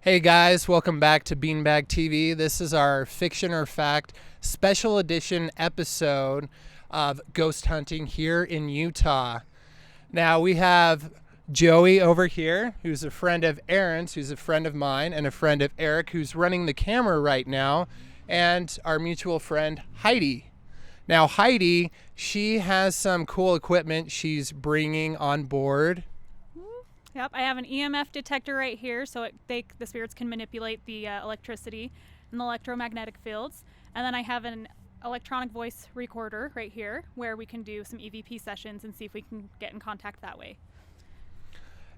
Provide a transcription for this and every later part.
Hey guys, welcome back to Beanbag TV. This is our Fiction or Fact special edition episode of ghost hunting here in Utah. Now we have Joey over here, who's a friend of Aaron's, who's a friend of mine, and a friend of Eric, who's running the camera right now, and our mutual friend Heidi. Now Heidi, she has some cool equipment she's bringing on board. Yep, I have an EMF detector right here, so the spirits can manipulate the electricity and the electromagnetic fields. And then I have an electronic voice recorder right here, where we can do some EVP sessions and see if we can get in contact that way.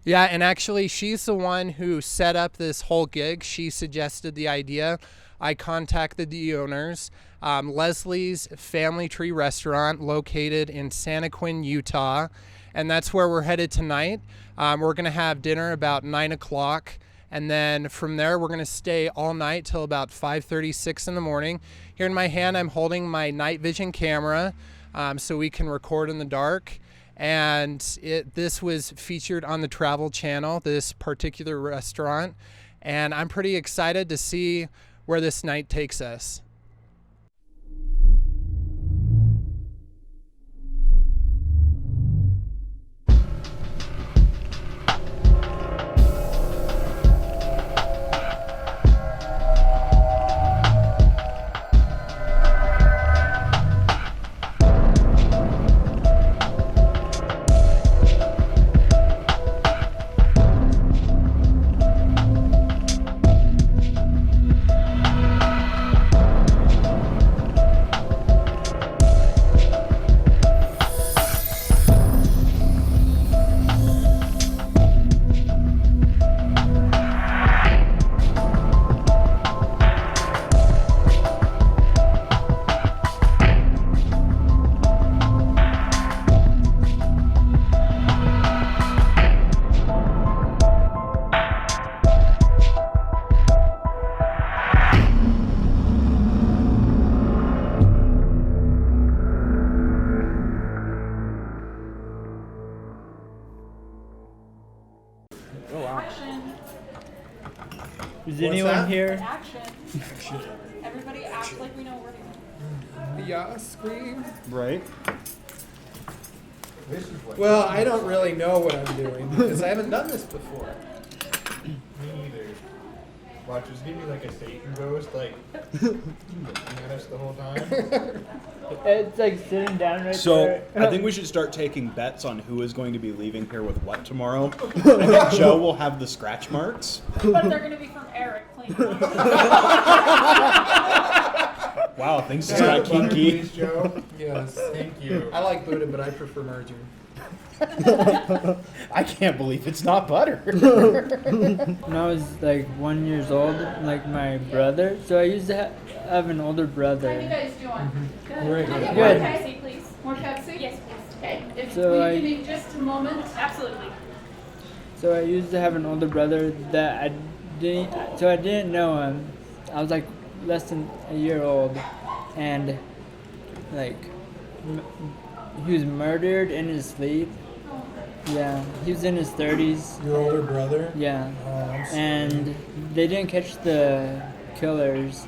Yeah, and actually she's the one who set up this whole gig. She suggested the idea. I contacted the owners. Leslie's Family Tree Restaurant, located in Santaquin, Utah. And that's where we're headed tonight. We're going to have dinner about 9 o'clock. And then from there, we're going to stay all night till about 5:36 in the morning. Here in my hand, I'm holding my night vision camera so we can record in the dark. And this was featured on the Travel Channel, this particular restaurant. And I'm pretty excited to see where this night takes us. Is anyone here? Action. Everybody acts like we know what we're doing. Yeah, scream. Right. Well, I don't really know what I'm doing because I haven't done this before. Me either. Watch, just give me like a Satan ghost, like looking at us the whole time. It's like sitting down right So there. I think we should start taking bets on who is going to be leaving here with what tomorrow. I think Joe will have the scratch marks. But they're going to be from Eric cleaning. Wow, things just got kinky. Please, Joe. Yes. Thank you. I like Buddha, but I prefer margarine. I can't believe it's not butter. When I was like 1 year old, like my brother. So I used to have an older brother. How you guys doing? Good. Great. Can I get Good. more Pepsi, please? More Pepsi? Yes, please. Okay. If So will I- you give me just a moment? Absolutely. So I used to have an older brother that I didn't know him. I was like less than a year old, and like he was murdered in his sleep. Yeah, he was in his 30s. Your older brother? Yeah. Oh, I'm sorry. And they didn't catch the killers.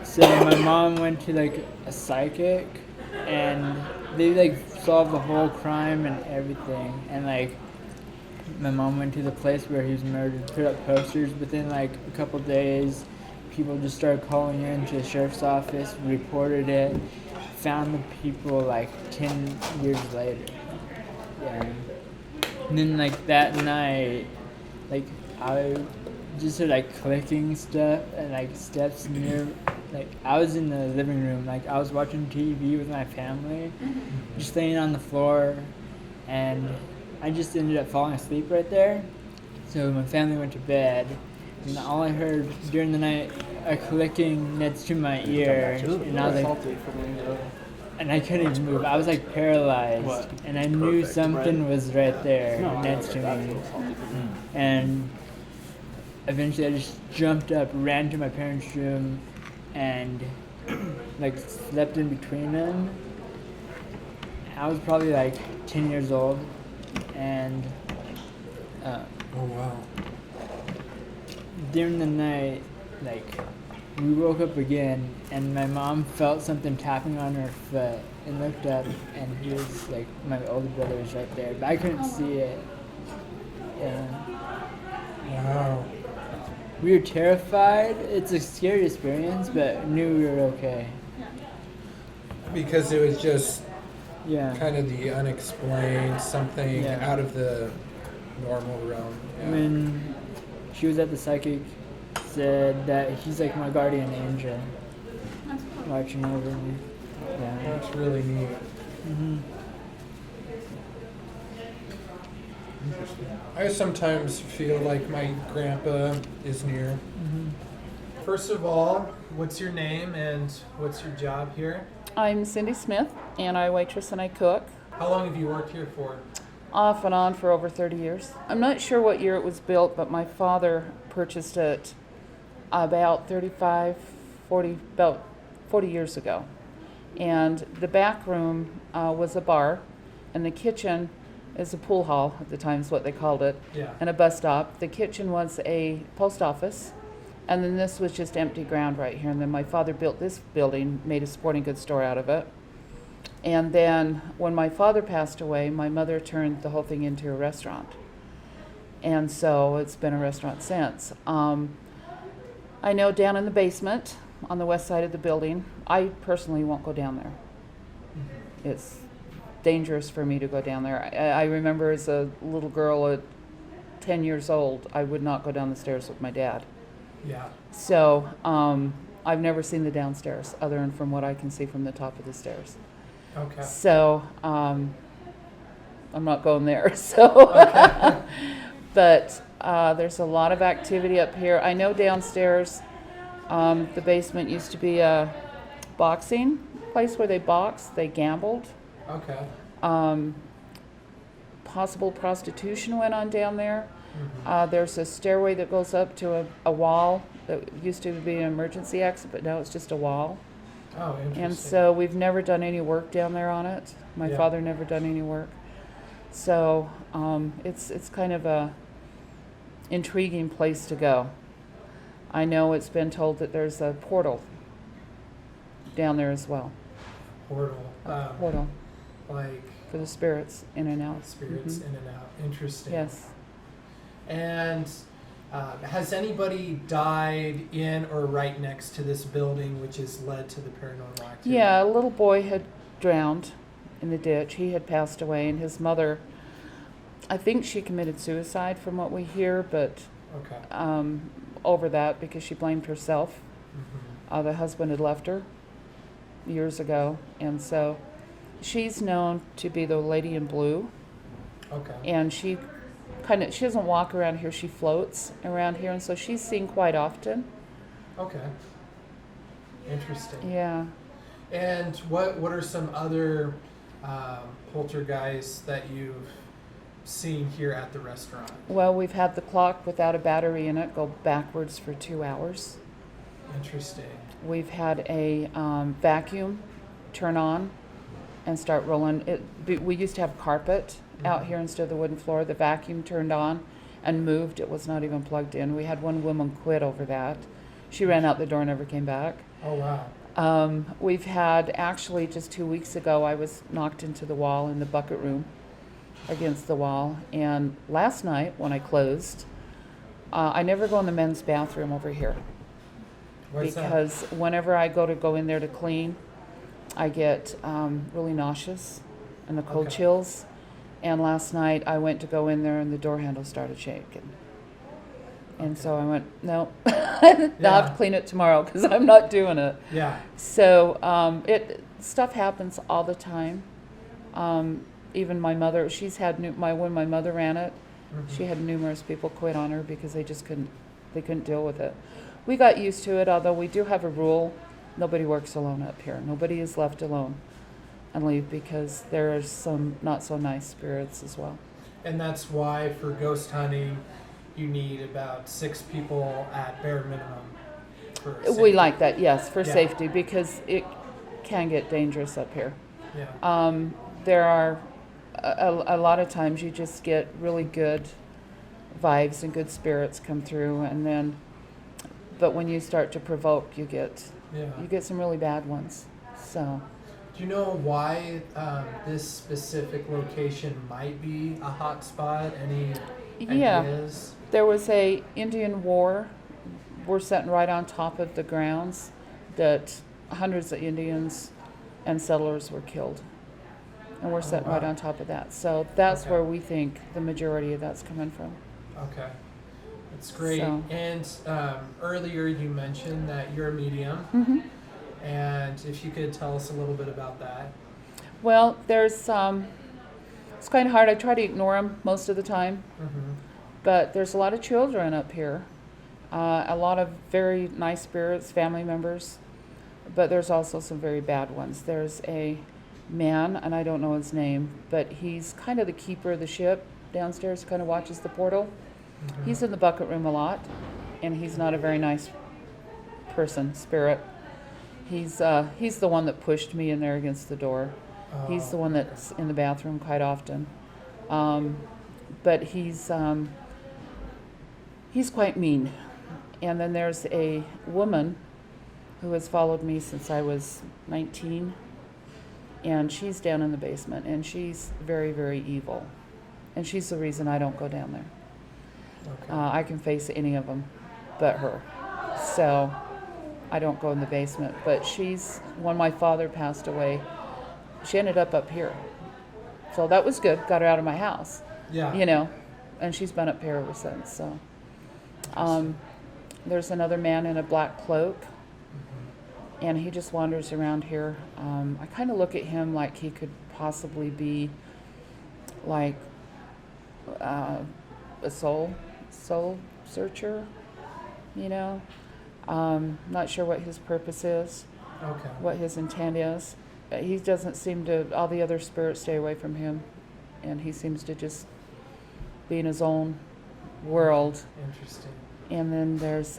So my mom went to like a psychic, and they like solved the whole crime and everything. And like my mom went to the place where he was murdered, put up posters. Within like a couple days, people just started calling in to the sheriff's office, reported it, found the people like 10 years later. Yeah. And then like that night, like I just heard like clicking stuff and like steps near, like I was in the living room, like I was watching TV with my family, just laying on the floor, and I just ended up falling asleep right there. So my family went to bed, and all I heard during the night, a clicking next to my ear, and I was like, and I couldn't even move. I was like paralyzed, and I knew something was right there next to me. And eventually I just jumped up, ran to my parents' room, and like slept in between them. I was probably like 10 years old, and Oh wow. during the night, like, we woke up again, and my mom felt something tapping on her foot, and looked up, and he was like, my older brother was right there, but I couldn't see it. And Wow. we were terrified. It's a scary experience, but knew we were okay. Because it was just Yeah. kind of the unexplained, something Yeah. out of the normal realm. Yeah. When she was at the psychic, said that he's like my guardian angel, That's cool. watching over me. Yeah. That's really neat. I sometimes feel like my grandpa is near. First of all, what's your name and what's your job here? I'm Cindy Smith, and I waitress and I cook, How long have you worked here for? off and on for over 30 years. I'm not sure what year it was built, but my father purchased it about 40 years ago. And the back room was a bar, and the kitchen is a pool hall at the time is what they called it, Yeah. and a bus stop. The kitchen was a post office, and then this was just empty ground right here. And then my father built this building, made a sporting goods store out of it. And then when my father passed away, my mother turned the whole thing into a restaurant. And so it's been a restaurant since. I know down in the basement on the west side of the building, I personally won't go down there. It's dangerous for me to go down there. I remember as a little girl at 10 years old, I would not go down the stairs with my dad. Yeah. So I've never seen the downstairs other than from what I can see from the top of the stairs. Okay. So I'm not going there. So, but there's a lot of activity up here. I know downstairs, the basement used to be a boxing place where they boxed, they gambled. Okay. Possible prostitution went on down there. There's a stairway that goes up to a wall that used to be an emergency exit, but now it's just a wall. Oh, interesting. And so we've never done any work down there on it. My Yeah. father never done any work. So it's kind of a intriguing place to go. I know it's been told that there's a portal down there as well. Portal. Portal Like for the spirits in and out. spirits Mhm. in and out. Interesting. Yes. And has anybody died in or right next to this building, which has led to the paranormal activity? Yeah, a little boy had drowned in the ditch. He had passed away, and his mother, I think she committed suicide from what we hear, but Okay. over that because she blamed herself. Mhm. The husband had left her years ago, and so she's known to be the lady in blue, Okay. and she doesn't walk around here, she floats around here, and so she's seen quite often. Okay. Interesting. Yeah. And what are some other poltergeists that you've seen here at the restaurant? Well, we've had the clock without a battery in it go backwards for 2 hours. Interesting. We've had a vacuum turn on and start rolling. We used to have carpet out here instead of the wooden floor. The vacuum turned on and moved. It was not even plugged in. We had one woman quit over that. She ran out the door and never came back. Oh, wow. We've had, actually just 2 weeks ago, I was knocked into the wall in the bucket room against the wall. And last night when I closed, I never go in the men's bathroom over here. What's Because whenever I go in there to clean, I get really nauseous and the cold Okay. chills. And last night I went to go in there and the door handle started shaking. And so I went, no, I'll have Yeah. to clean it tomorrow because I'm not doing it. that? Yeah. So stuff happens all the time. Even my mother, she's had when my mother ran it, Mhm. she had numerous people quit on her because they couldn't deal with it. We got used to it, although we do have a rule: nobody works alone up here. Nobody is left alone and leave because there are some not so nice spirits as well. And that's why for ghost hunting, you need about 6 people at bare minimum. For We safety. like that, yes, for Yeah. safety because it can get dangerous up here. Yeah. There are a lot of times you just get really good vibes and good spirits come through, and then but when you start to provoke, you get Yeah. some really bad ones. So Do you know why this specific location might be a hot spot? Any yeah, ideas? there was a Indian war. We're sitting right on top of the grounds that hundreds of Indians and settlers were killed. And we're sitting right wow. on top of that. So that's Okay. where we think the majority of that's coming from. Okay. That's great. So- And earlier you mentioned that you're a medium, Mm-hmm. and if you could tell us a little bit about that. Well, there's it's kind of hard. I try to ignore them most of the time, Mm-hmm. but there's a lot of children up here, a lot of very nice spirits, family members, but there's also some very bad ones. There's a man, and I don't know his name, but he's kind of the keeper of the ship downstairs, kind of watches the portal. Mm-hmm. He's in the bucket room a lot, and he's not a very nice spirit. He's the one that pushed me in there against the door. He's the one that's in the bathroom quite often. But he's quite mean. And then there's a woman who has followed me since I was 19, and she's down in the basement, and she's very, very evil. And she's the reason I don't go down there. Okay. I can face any of them but her. So I don't go in the basement. But when my father passed away, she ended up here. So that was good. Got her out of my house, Yeah. you know. And she's been up here ever since. So there's another man in a black cloak, and he just wanders around here. I kind of look at him like he could possibly be like a soul searcher, you know. Not sure what his purpose is, Okay. what his intent is. He doesn't seem to, all the other spirits stay away from him, and he seems to just be in his own world. Interesting. And then there's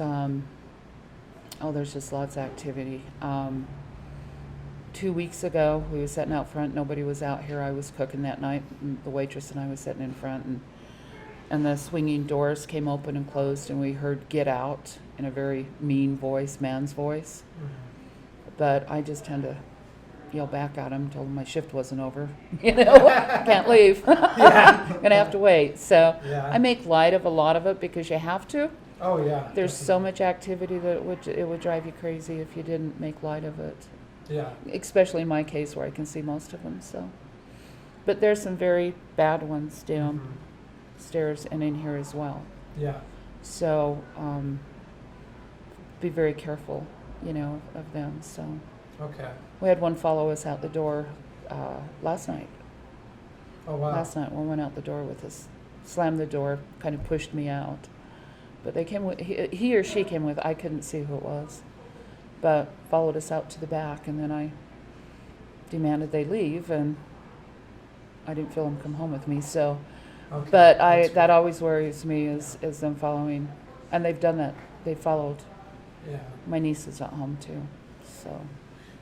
there's just lots of activity. 2 weeks ago, we were sitting out front. Nobody was out here. I was cooking that night. And the waitress and I was sitting in front, and the swinging doors came open and closed, and we heard "get out" in a very mean voice, man's voice. Mm-hmm. But I just tend to yell back at him, told him my shift wasn't over. You know, can't leave. Gonna have to wait. So Yeah. I make light of a lot of it because you have to. Oh yeah. There's so much activity that it would drive you crazy if you didn't make light of it. Yeah. Especially in my case where I can see most of them. So, but there's some very bad ones downstairs and in here as well. Yeah. So be very careful, you know, of them. So Okay. we had one follow us out the door last night. Oh wow. Last night one went out the door with us, slammed the door, kind of pushed me out. But they came with, he or she came with, I couldn't see who it was, but followed us out to the back, and then I demanded they leave, and I didn't feel them come home with me. So, Okay. but That's that good. always worries me is them following, and they've done that. They followed Yeah. my nieces at home too. So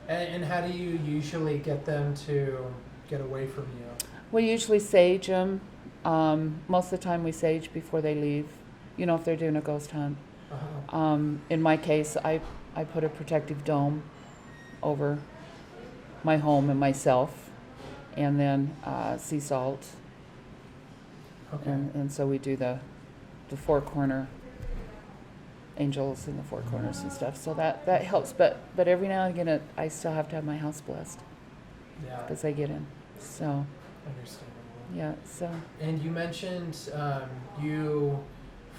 And how do you usually get them to get away from you? we usually sage them. Most of the time we sage before they leave. You know, if they're doing a ghost hunt. Uh-huh. In my case, I put a protective dome over my home and myself, and then sea salt, Okay. and so we do the four corner angels in the four corners and stuff. So that helps. But every now and again, I still have to have my house blessed Yeah. because they get in. So Understandable. yeah. So And you mentioned you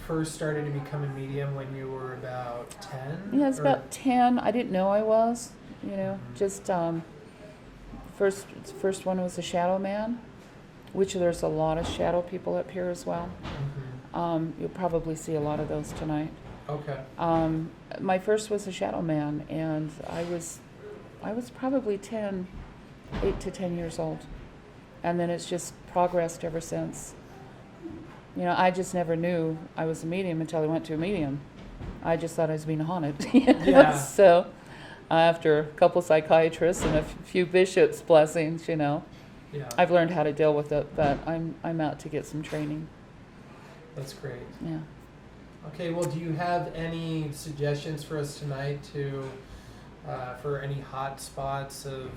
first started to become a medium when you were about 10? yeah, it's Or- about 10. I didn't know I was. You know, just first one was a shadow man, which there's a lot of shadow people up here as well. Mhm. You'll probably see a lot of those tonight. Okay. My first was a shadow man, and I was probably 8 to 10 years old, and then it's just progressed ever since. You know, I just never knew I was a medium until I went to a medium. I just thought I was being haunted. You know? Yeah. So after a couple psychiatrists and a few bishops' blessings, you know, Yeah. I've learned how to deal with it. But I'm out to get some training. That's great. Yeah. Okay, well, do you have any suggestions for us tonight for any hot spots of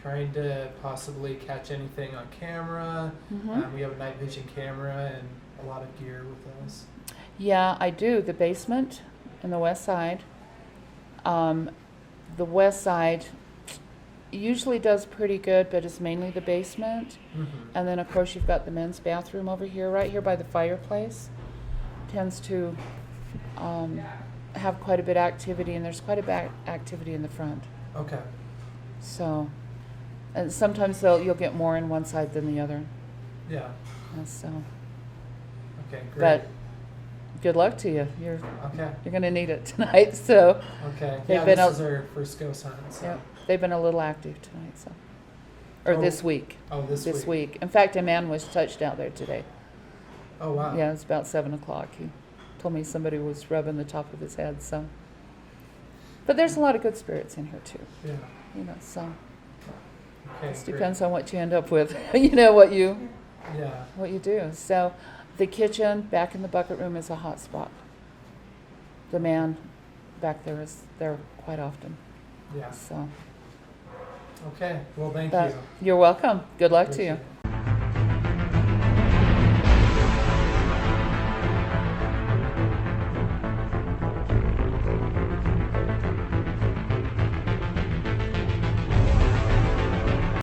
trying to possibly catch anything on camera? Mhm. We have a night vision camera and a lot of gear with us. Yeah, I do. The basement and the west side. The west side usually does pretty good, but it's mainly the basement. And then, of course, you've got the men's bathroom over here, right here by the fireplace. Tends to have quite a bit of activity, and there's quite a bit of activity in the front. Okay. So, and sometimes you'll get more in one side than the other. Yeah. And so, Okay, great. but good luck to you. You're Okay. going to need it tonight. So, Okay. They've Yeah, been this out- is our first ghost hunt. So. yeah, they've been a little active tonight. So, or Oh, this week. Oh, this week. In fact, a man was touched out there today. Oh, wow. Yeah, it was about 7 o'clock. He told me somebody was rubbing the top of his head. So, but there's a lot of good spirits in here too. Yeah. So Okay. it great. depends on what you end up with. what Yeah. you do. So, the kitchen back in the bucket room is a hot spot. The man back there is there quite often. Yeah. So, Okay. Well, thank but you. you're welcome. Good luck to Appreciate you. it.